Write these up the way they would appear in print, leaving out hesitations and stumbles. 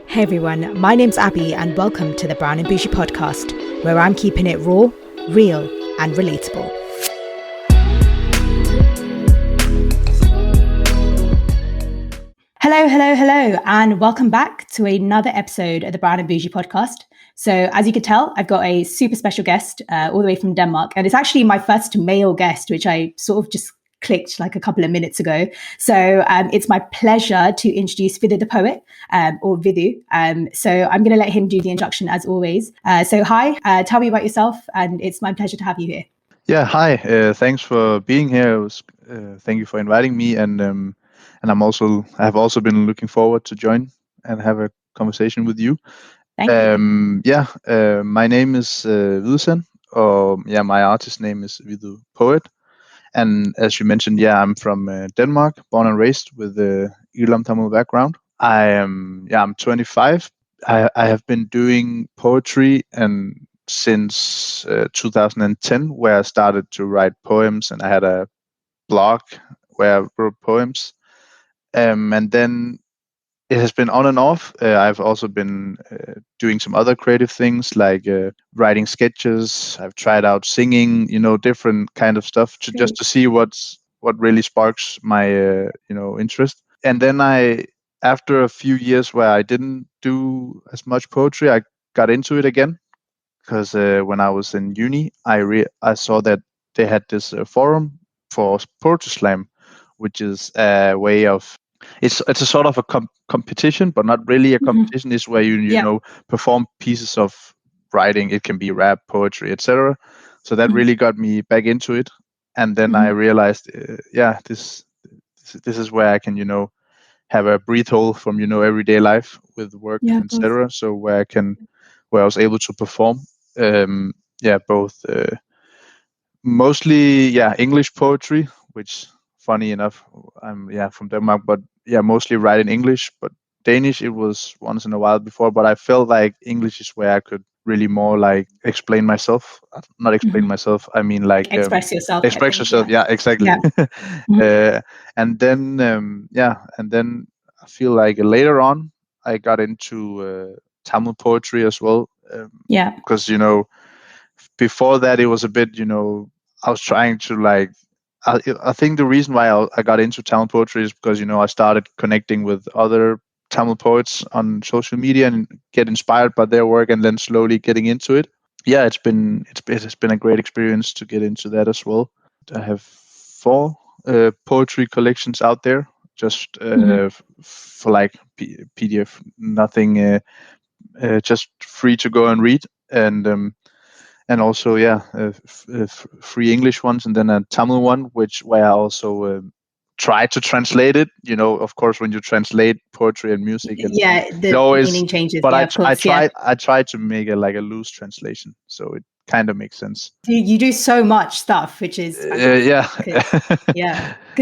Hey everyone, my name's Abby and welcome to the Brown and Bougie podcast, where I'm keeping it raw, real and relatable. Hello, and welcome back to another episode of the Brown and Bougie podcast. So as you can tell, I've got a super special guest all the way from Denmark, and it's actually my first male guest, which I sort of just clicked like a couple of minutes ago. So it's my pleasure to introduce Vithu the poet, or Vithu. So I'm going to let him do the introduction as always. So hi, tell me about yourself, and it's my pleasure to have you here. Yeah, hi. Thanks for being here. Thank you for inviting me, and I have also been looking forward to join and have a conversation with you. Thank you. My name is Vidsen, or my artist name is Vithu Poet. And as you mentioned, I'm from Denmark, born and raised with a Ilam Tamil background. I'm 25. I have been doing poetry and since 2010, where I started to write poems, and I had a blog where I wrote poems. And then it has been on and off. I've also been doing some other creative things like writing sketches. I've tried out singing, different kind of stuff just to see what really sparks my interest. And then after a few years where I didn't do as much poetry, I got into it again because when I was in uni, I saw that they had this forum for poetry slam, which is a way of it's a sort of a competition, but not really a competition. It's where you perform pieces of writing. It can be rap, poetry, etc. So that really got me back into it, and then I realized, this is where I can have a breathe hole from everyday life with work, etc. So where I was able to perform, both mostly English poetry, which funny enough, I'm from Denmark, but mostly write in English. But Danish, it was once in a while before, but I felt like English is where I could really more like explain myself. Not explain myself, I mean like Express yourself. Express yourself, yeah, exactly. And then I feel like later on I got into Tamil poetry as well. Because before that it was a bit, I was trying to like, I think the reason why I got into Tamil poetry is because I started connecting with other Tamil poets on social media and get inspired by their work, and then slowly getting into it. Yeah, it has been a great experience to get into that as well. I have 4 poetry collections out there, just for like PDF, nothing, just free to go and read, and also free English ones, and then a Tamil one, where I also try to translate it. Of course, when you translate poetry and music, the meaning changes. But I try to make a loose translation, so it kind of makes sense. You do so much stuff, which is because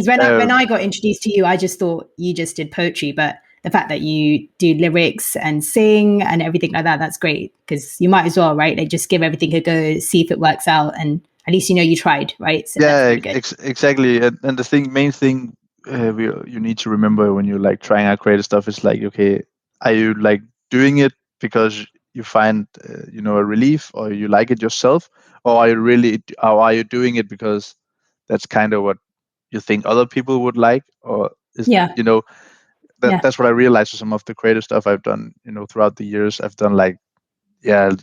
when I got introduced to you, I just thought you just did poetry, but the fact that you do lyrics and sing and everything like that, that's great, because you might as well, right? Like just give everything a go, see if it works out, and at least you tried, right? So exactly. And the main thing you need to remember when you're like trying out creative stuff is like, okay, are you like doing it because you find a relief, or you like it yourself, or are you doing it because that's kind of what you think other people would like, or is that's what I realized with some of the creative stuff I've done throughout the years. I've done like I've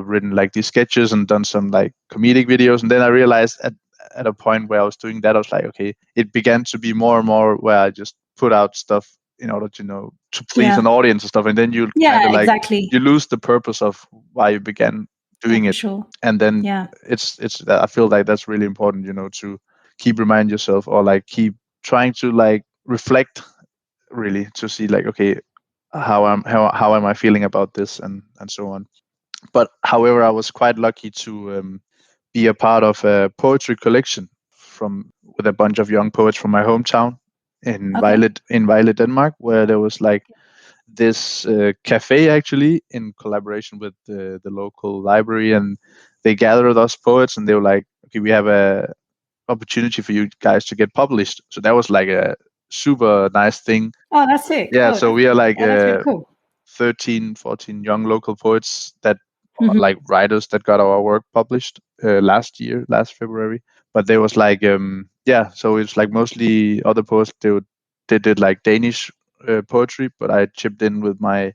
written like these sketches and done some like comedic videos, and then I realized at a point where I was doing that, I was like, okay, it began to be more and more where I just put out stuff in order to please an audience and stuff, and then you kind of like you lose the purpose of why you began doing it. And then it's I feel like that's really important, to keep reminding yourself, or like keep trying to like reflect, really, to see like, okay, how am I feeling about this, and so on. But however, I was quite lucky to be a part of a poetry collection with a bunch of young poets from my hometown in Vejle, Denmark, where there was like this cafe, actually, in collaboration with the local library, and they gathered us poets, and they were like, okay, we have a opportunity for you guys to get published. So that was like a super nice thing. Oh, that's sick. So we are like that's really cool. 13, 14 young local poets that are Mhm. like writers that got our work published last February. But there was like so it's like mostly other poets. They did like Danish poetry, but I chipped in with my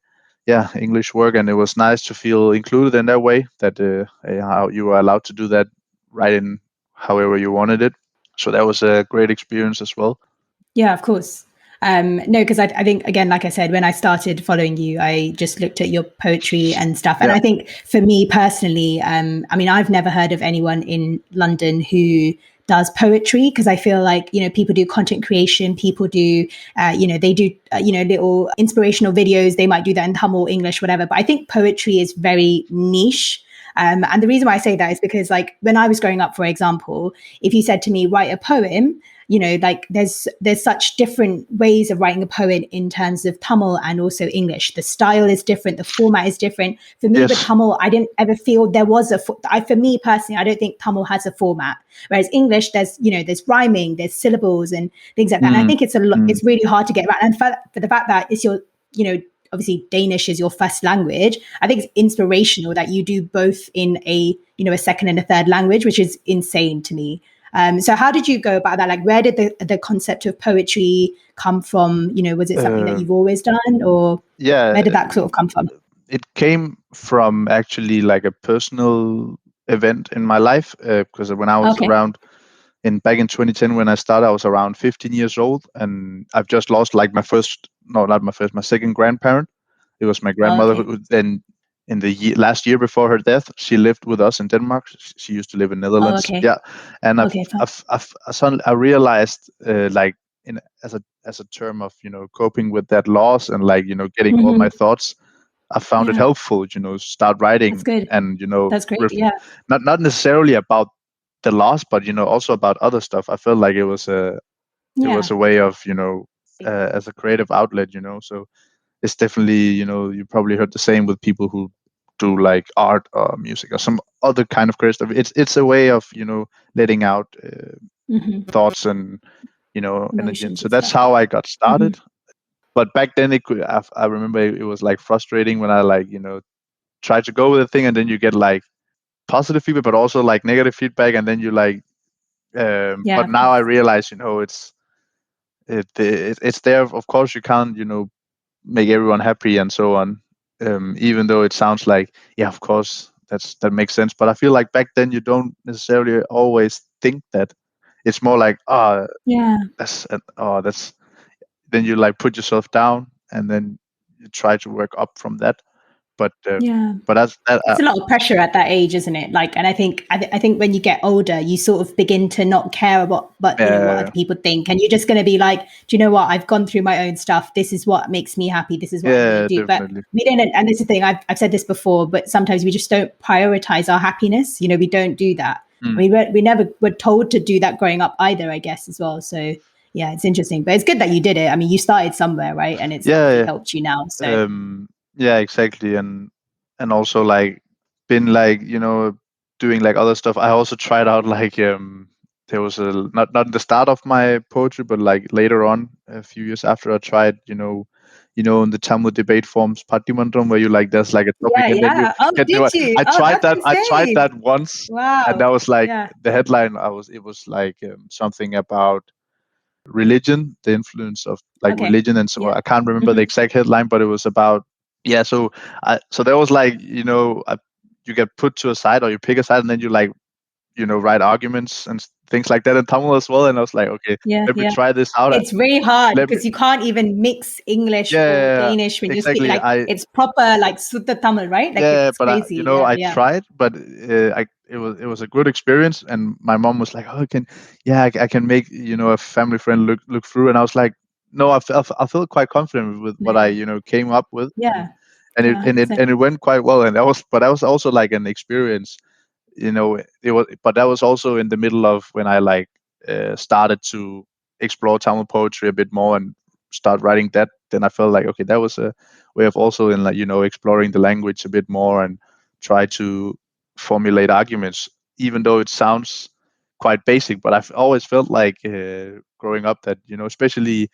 English work, and it was nice to feel included in that way. That how you were allowed to do that, write in however you wanted it. So that was a great experience as well. Yeah, of course. No, because I think, again, like I said, when I started following you, I just looked at your poetry and stuff. And Yeah. I think for me personally, I mean, I've never heard of anyone in London who does poetry, because I feel like, you know, people do content creation, people do, they do, little inspirational videos. They might do that in Tamil, English, whatever. But I think poetry is very niche. And the reason why I say that is because, like, when I was growing up, for example, if you said to me, write a poem, you know, like there's such different ways of writing a poem in terms of Tamil and also English. The style is different, the format is different. For me, with Yes. Tamil, I didn't ever feel there was for me personally, I don't think Tamil has a format. Whereas English, there's rhyming, there's syllables and things like that. And I think it's really hard to get around. And for the fact that it's your, you know, obviously Danish is your first language, I think it's inspirational that you do both in a second and a third language, which is insane to me. So how did you go about that? Like, where did the concept of poetry come from? You know, was it something that you've always done, or where did that sort of come from? It came from actually like a personal event in my life, because when I was around back in 2010 when I started, I was around 15 years old, and I've just lost like my second grandparent. It was my grandmother who then in the last year before her death, she lived with us in Denmark. She used to live in Netherlands. Yeah, and I realized like as a term of coping with that loss and like getting all my thoughts. I found it helpful, start writing. That's good. And That's great. Yeah. not necessarily about the loss, but also about other stuff. I felt like it was a way of as a creative outlet. So it's definitely you probably heard the same with people who do like art or music or some other kind of creative stuff. It's a way of letting out thoughts and energy. And so that's how I got started. But back then I remember it was like frustrating when I like try to go with a thing, and then you get like positive feedback but also like negative feedback, and then you like but now I realize it's there. Of course you can't make everyone happy and so on, even though it sounds like of course that makes sense. But I feel like back then you don't necessarily always think that. It's more like that's then you like put yourself down and then you try to work up from that. But that's it's a lot of pressure at that age, isn't it? Like, and I think when you get older, you sort of begin to not care about what other people think, and you're just going to be like, do you know what? I've gone through my own stuff. This is what makes me happy. This is what I'm going to do. Definitely. But we don't. And this is the thing. I've said this before, but sometimes we just don't prioritize our happiness. We don't do that. I mean, we never were told to do that growing up either, I guess, as well. So yeah, it's interesting, but it's good that you did it. I mean, you started somewhere, right? And it's obviously helped you now. So yeah, exactly. And also like been like doing like other stuff. I also tried out like there was a not in the start of my poetry, but like later on a few years after, I tried in the Tamil debate forums Pattimandram, where you like there's like a topic and then you can do it. You? I tried that once. Wow. And that was like the headline. It was like something about religion, the influence of like religion, and so I can't remember the exact headline, but it was about so there was like you get put to a side, or you pick a side, and then you like write arguments and things like that in Tamil as well. And I was like, okay, let me try this out. It's very hard because you can't even mix English or Danish when you speak. Like it's proper like Sutta Tamil, right? Like it's but crazy. I tried, but it was a good experience. And my mom was like, oh, I can make a family friend look through. And I was like, no, I felt quite confident with what I came up with. And it went quite well. And that was also like an experience. But that was also in the middle of when I like started to explore Tamil poetry a bit more and start writing that. Then I felt like, okay, that was a way of also in like exploring the language a bit more and try to formulate arguments, even though it sounds quite basic. But I've always felt like growing up that especially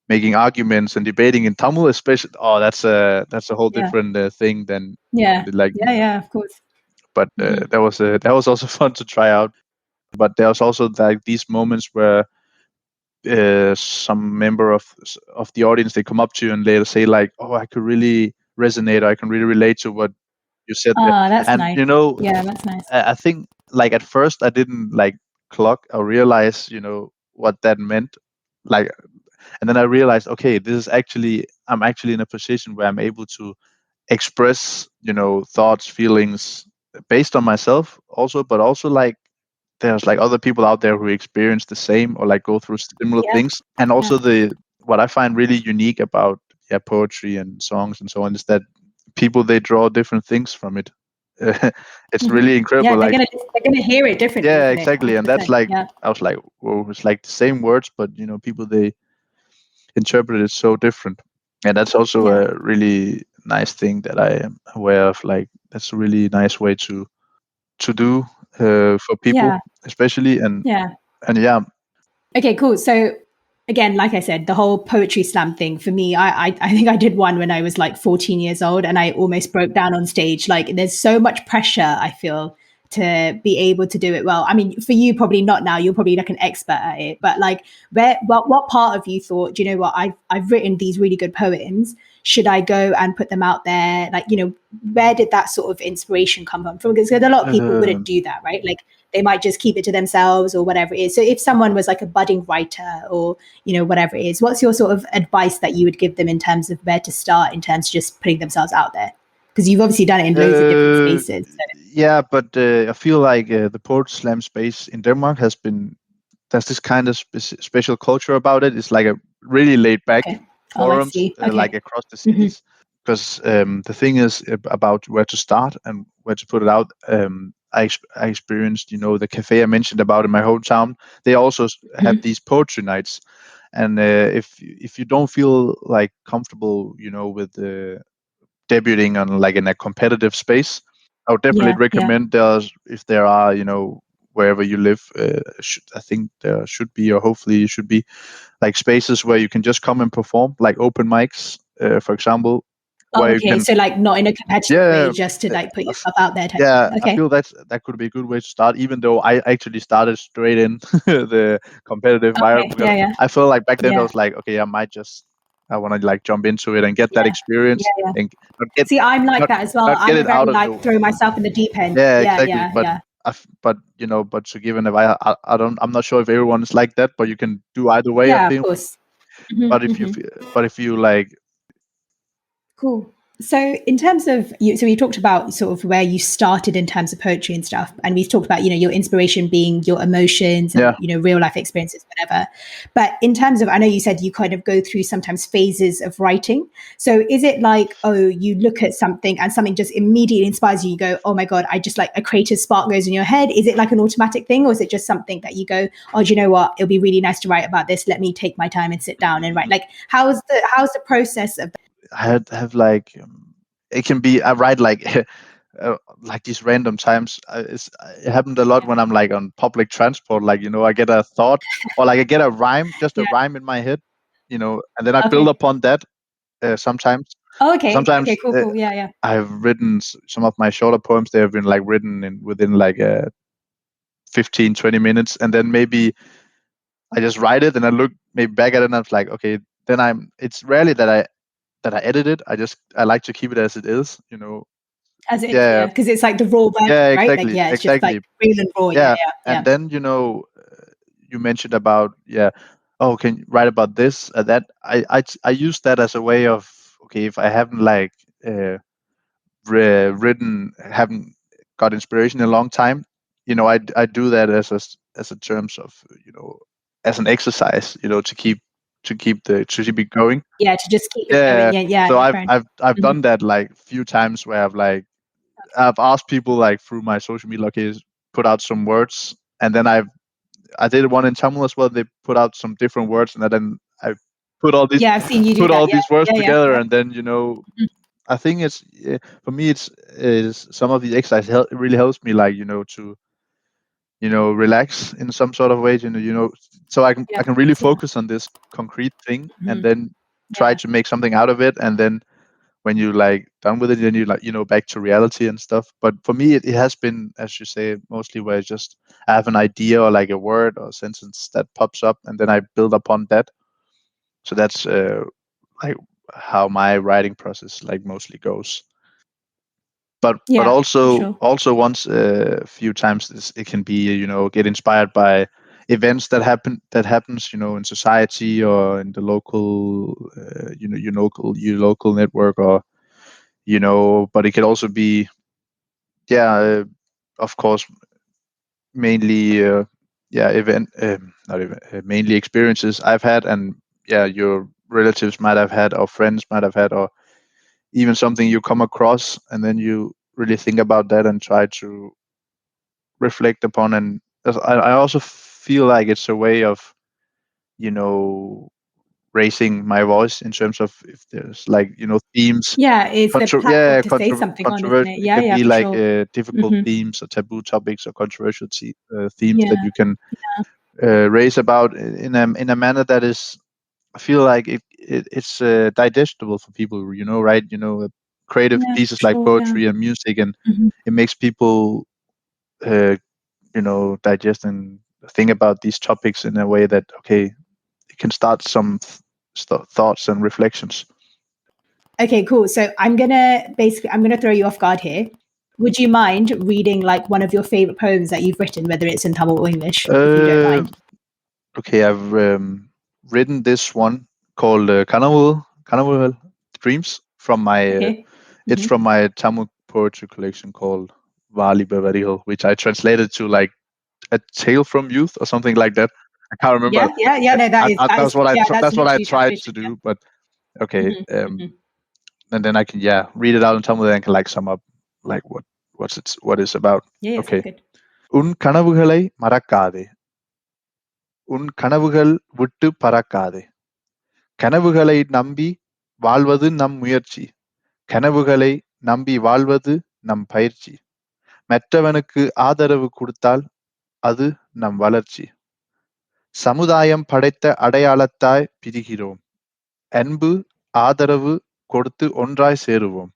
making arguments and debating in Tamil, especially. Oh, that's a whole Yeah. different thing than Yeah. like. Yeah. Of course. But that was also fun to try out. But there was also like these moments where some member of the audience, they come up to you and they'll say like, "Oh, I could really resonate, or I can really relate to what you said there." That's And nice. Yeah, that's nice. I think like at first I didn't like clock or realize what that meant, like, and then I realized, okay, this is actually, I'm actually in a position where I'm able to express thoughts, feelings based on myself also, but also like there's like other people out there who experience the same or like go through similar Yeah. things. And Yeah. also what I find really unique about poetry and songs and so on is that people, they draw different things from it. It's really incredible. Yeah, they're Like, gonna hear it differently, yeah, isn't it? exactly. And that's 100%. like, Yeah. I was like, whoa, it's like the same words, but people, they interpret it so different. And that's also Yeah. a really nice thing that I am aware of. Like, that's a really nice way to do for people, Yeah. especially. And Yeah. yeah. Okay, cool. So again, like I said, the whole poetry slam thing for me, I think I did one when I was like 14 years old and I almost broke down on stage. Like there's so much pressure, I feel, to be able to do it well. I mean, for you, probably not now. You're probably like an expert at it. But like, what part of you thought, do you know what? I've written these really good poems. Should I go and put them out there? Like, where did that sort of inspiration come from? Because a lot of people wouldn't do that, right? Like they might just keep it to themselves or whatever it is. So if someone was like a budding writer or, whatever it is, what's your sort of advice that you would give them in terms of where to start, in terms of just putting themselves out there? Because you've obviously done it in loads of different spaces. So. Yeah, but I feel like the poetry slam space in Denmark there's this kind of special culture about it. It's like a really laid back Okay. Oh, I forums, see. Okay. like across the cities. Because the thing is about where to start and where to put it out. I experienced, the cafe I mentioned about in my hometown. They also have these poetry nights, and if you don't feel like comfortable, with debuting on like in a competitive space, I would definitely Yeah. Yeah. recommend if there are, wherever you live, I think there should be, or hopefully you should be, like spaces where you can just come and perform, like open mics, for example, Oh, where you okay. can. So like not in a competitive way, Yeah, just to like put I f- yourself out there type yeah, thing. I Okay. feel that could be a good way to start. Even though I actually started straight in the competitive Okay. environment, because Yeah. Yeah. I felt like back then I Yeah. was like, okay, I want to like jump into it and get that Yeah. experience Yeah. and not get See, I'm like not that as well. not get I'm a it very out of like the. throw myself in the deep end. Yeah, Yeah. exactly. Yeah. But Yeah. but to give an advice, I'm not sure if everyone is like that, but you can do either way, I Yeah. Of think. course. But if you like. Cool. So in terms of you, so we talked about sort of where you started in terms of poetry and stuff, and we've talked about, your inspiration being your emotions and, Yeah. real life experiences, whatever. But in terms of, I know you said you kind of go through sometimes phases of writing. So is it like, oh, you look at something and something just immediately inspires you, you go, oh my God, I just like a creative spark goes in your head. Is it like an automatic thing, or is it just something that you go, oh, do you know what? It'll be really nice to write about this. Let me take my time and sit down and write. Like, how's the process of I have like it can be, I write like these random times. It happened a lot when I'm like on public transport. Like, I get a thought, or like I get a rhyme, just a Yeah. rhyme in my head, and then I build Okay. upon that. Sometimes, Oh, okay. sometimes Okay. Cool. Cool. Yeah. Yeah. I've written some of my shorter poems. They have been like written within like 15-20 minutes, and then maybe I just write it and I look maybe back at it and I'm like, okay, then it's rarely that I edit it. I like to keep it as it is, As it is. Yeah, Yeah. Because it's like the raw version, yeah, right? Like, exactly, yeah, it's just like exactly. real and raw. Yeah. Yeah, Yeah. and Yeah. then you mentioned about, oh, can you write about this, that. I use that as a way of, okay, if I haven't like haven't got inspiration in a long time, I do that as a terms of, as an exercise, to keep it going. Yeah. To just keep it going. Yeah. Yeah. Yeah. So Yeah. I've Fair enough. I've I've done that like few times where I've asked people like through my social media, okay, put out some words, and then I did one in Tamil as well. They put out some different words, and then I put all these Yeah. I've seen you do put that. all Yeah. these words Yeah. Yeah. together, Yeah. and then I think it's for me, it's is some of these exercises really helps me, like, relax in some sort of way, so Yeah, I of can really course. Yeah. focus on this concrete thing and Mhm. then try Yeah. to make something out of it, and then when you like done with it, then you like back to reality and stuff. But for me, it has been, as you say, mostly where I have an idea or like a word or sentence that pops up, and then I build upon that. So that's like how my writing process like mostly goes. But Yeah, for also sure. once a few times it can be, get inspired by events that happens, in society or in the local, your local network, or but it can also be, yeah, of course, mainly, event, not even mainly experiences I've had, and yeah, your relatives might have had, or friends might have had, or even something you come across, and then you really think about that and try to reflect upon. And I also feel like it's a way of, you know raising my voice in terms of if there's like, themes. Yeah, it's the platform to say something on, isn't Controversial. it? It Yeah, can yeah, be for like sure. difficult Hmm. themes or taboo topics or controversial themes Yeah, that you can raise about in a manner that is, I feel like it's digestible for people, right? Creative yeah, for pieces like sure. Yeah. poetry and music, and Hmm. it makes people uh, digest and think about these topics in a way that, okay, it can start some thoughts and reflections. Okay, cool. So I'm gonna throw you off guard here. Would you mind reading like one of your favorite poems that you've written, whether it's in Tamil or English, if you don't Uh, mind? okay, I've written this one called Kanavugal Dreams from my. Okay. It's Hmm. from my Tamil poetry collection called Vali Bevarigal, which I translated to like a tale from youth or something like that. I can't remember. Yeah, yeah, yeah. No, that is yeah, that's That's what I literally tried to translation. do. But okay, Yeah. Hmm. and then I can, read it out in Tamil and can like sum up like what it's about. Yeah, yeah, sounds Okay. good. உன் கனவுகளை மறக்காதே, உன் கனவுகள் விட்டு பறக்காதே, கனவுகளை நம்பி வாழ்வது நம் முயற்சி, கனவுகளை நம்பி வாழ்வது நம் பயிற்சி, மற்றவனுக்கு ஆதரவு கொடுத்தால் அது நம் வளர்ச்சி, சமுதாயம் படைத்த அடையாளத்தாய் பிரிகிறோம், அன்பு ஆதரவு கொடுத்து ஒன்றாய் சேருவோம்,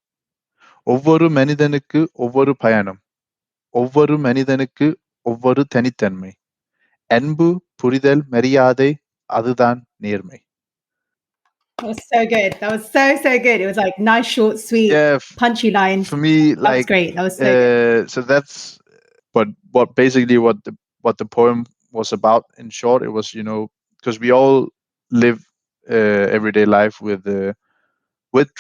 ஒவ்வொரு மனிதனுக்கு ஒவ்வொரு பயணம், ஒவ்வொரு மனிதனுக்கு ஒவ்வொரு தனித்தன்மை, அன்பு புரிதல் மரியாதை அதுதான் நேர்மை. That was so good. That was so good. It was like nice, short, sweet, Yeah, punchy lines. for me, That was like, great. That was so good. so that's what basically what the poem was about. In short, it was, because we all live everyday life with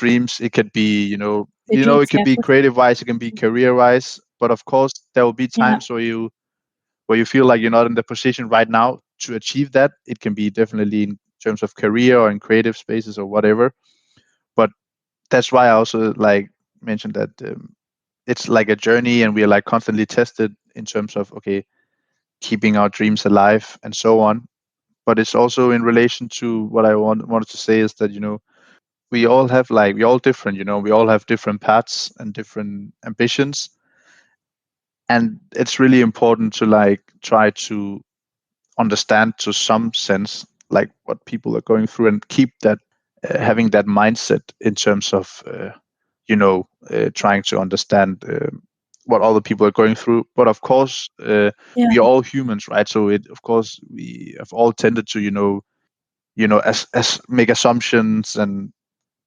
dreams. It could be, The dreams, it could yeah, of be course. creative wise, it can be career wise, but of course there will be Yeah, times where you feel like you're not in the position right now to achieve that. It can be definitely in terms of career or in creative spaces or whatever. But that's why I also like mentioned that it's like a journey, and we are like constantly tested in terms of, okay, keeping our dreams alive and so on. But it's also in relation to what I wanted to say is that, we all different, we all have different paths and different ambitions, and it's really important to like try to understand to some sense like what people are going through, and keep that, having that mindset in terms of, trying to understand what other people are going through. But of course, yeah, we are all humans, right? So of course we have all tended to, as make assumptions and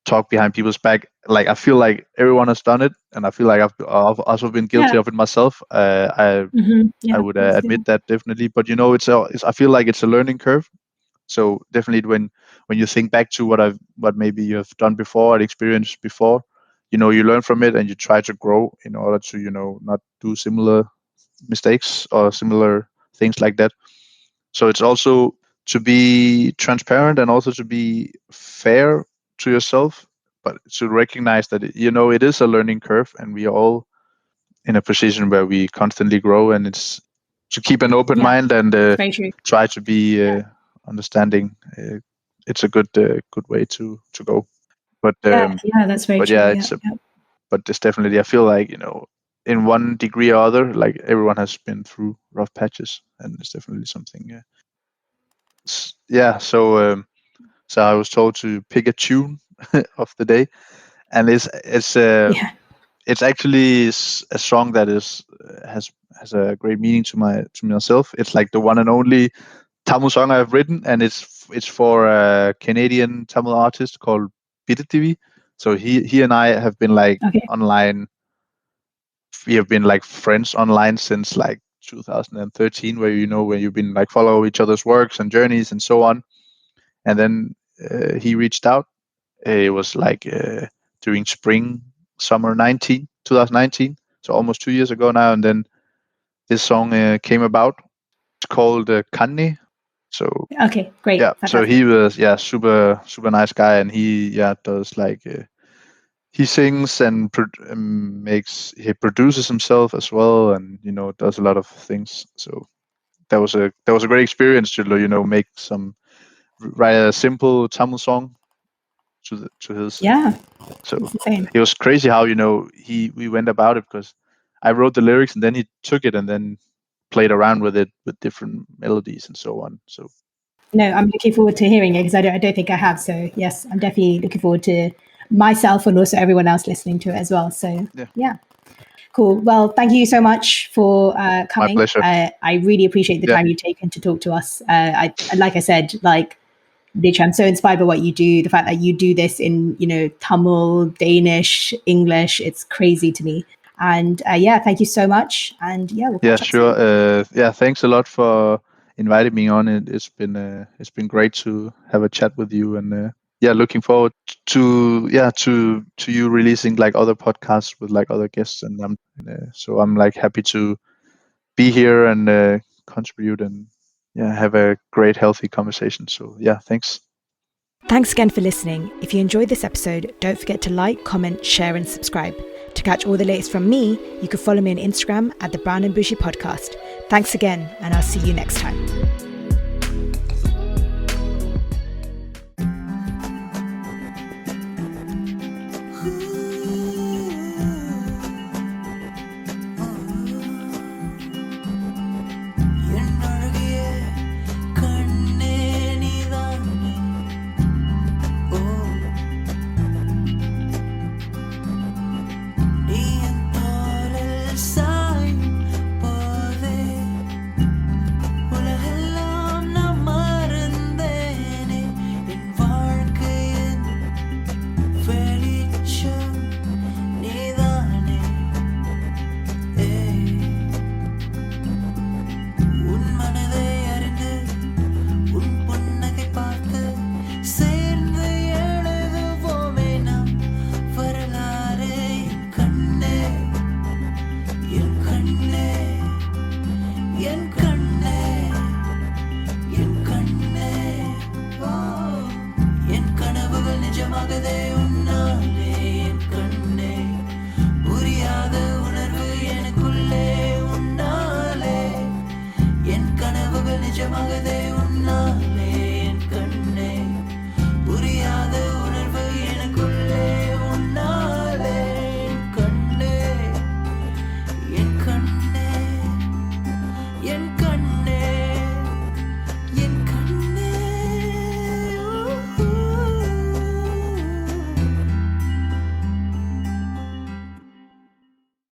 talk behind people's back. Like, I feel like everyone has done it, and I feel like I've also been yeah. guilty of it myself. I Yeah, of would course. Yeah, admit that definitely. But I feel like it's a learning curve. So definitely, when you think back to what maybe you have done before and experienced before, you learn from it and you try to grow in order to, not do similar mistakes or similar things like that. So it's also to be transparent and also to be fair to yourself, but to recognize that it is a learning curve, and we are all in a position where we constantly grow, and it's to keep an open yeah. mind and It's very true. try to be Yeah, understanding. It's a good way to go. But yeah, yeah. That's very but true. yeah, Yeah, yeah. but it's definitely, I feel like, in one degree or other. Like everyone has been through rough patches, and it's definitely something. Yeah. So I was told to pick a tune of the day, and Yeah. it's actually a song that has a great meaning to myself. It's like the one and only Tamil song I've written, and it's for a Canadian Tamil artist called Vithu. So he and I have been like Okay. online. We have been like friends online since like 2013, where where you've been like follow each other's works and journeys and so on. And then he reached out. It was like during summer 2019, so almost 2 years ago now. And then this song came about. It's called Kanni. So Okay. Great. yeah, so Fantastic. he was super nice guy, and he does like he sings and he produces himself as well, and does a lot of things. So that was a great experience to make write a simple Tamil song to his. Yeah. So It's insane. it was crazy how we went about it, because I wrote the lyrics and then he took it and then played around with it with different melodies and so on. So No, I'm looking forward to hearing it because I don't think I have. So yes, I'm definitely looking forward to myself and also everyone else listening to it as well. So yeah. Cool. Well, thank you so much for coming. My pleasure. I really appreciate the time you've taken to talk to us. Like I said, like literally, I'm so inspired by what you do. The fact that you do this in Tamil, Danish, English, it's crazy to me. And thank you so much. And we'll catch up sure. Thanks a lot for inviting me on. It's been great to have a chat with you, and looking forward to you releasing like other podcasts with like other guests, and I'm like happy to be here and contribute and have a great healthy conversation. So thanks. Thanks again for listening. If you enjoyed this episode, don't forget to like, comment, share, and subscribe. To catch all the latest from me, you can follow me on Instagram at the Brown and Bougie Podcast. Thanks again, and I'll see you next time. நிஜமாகவே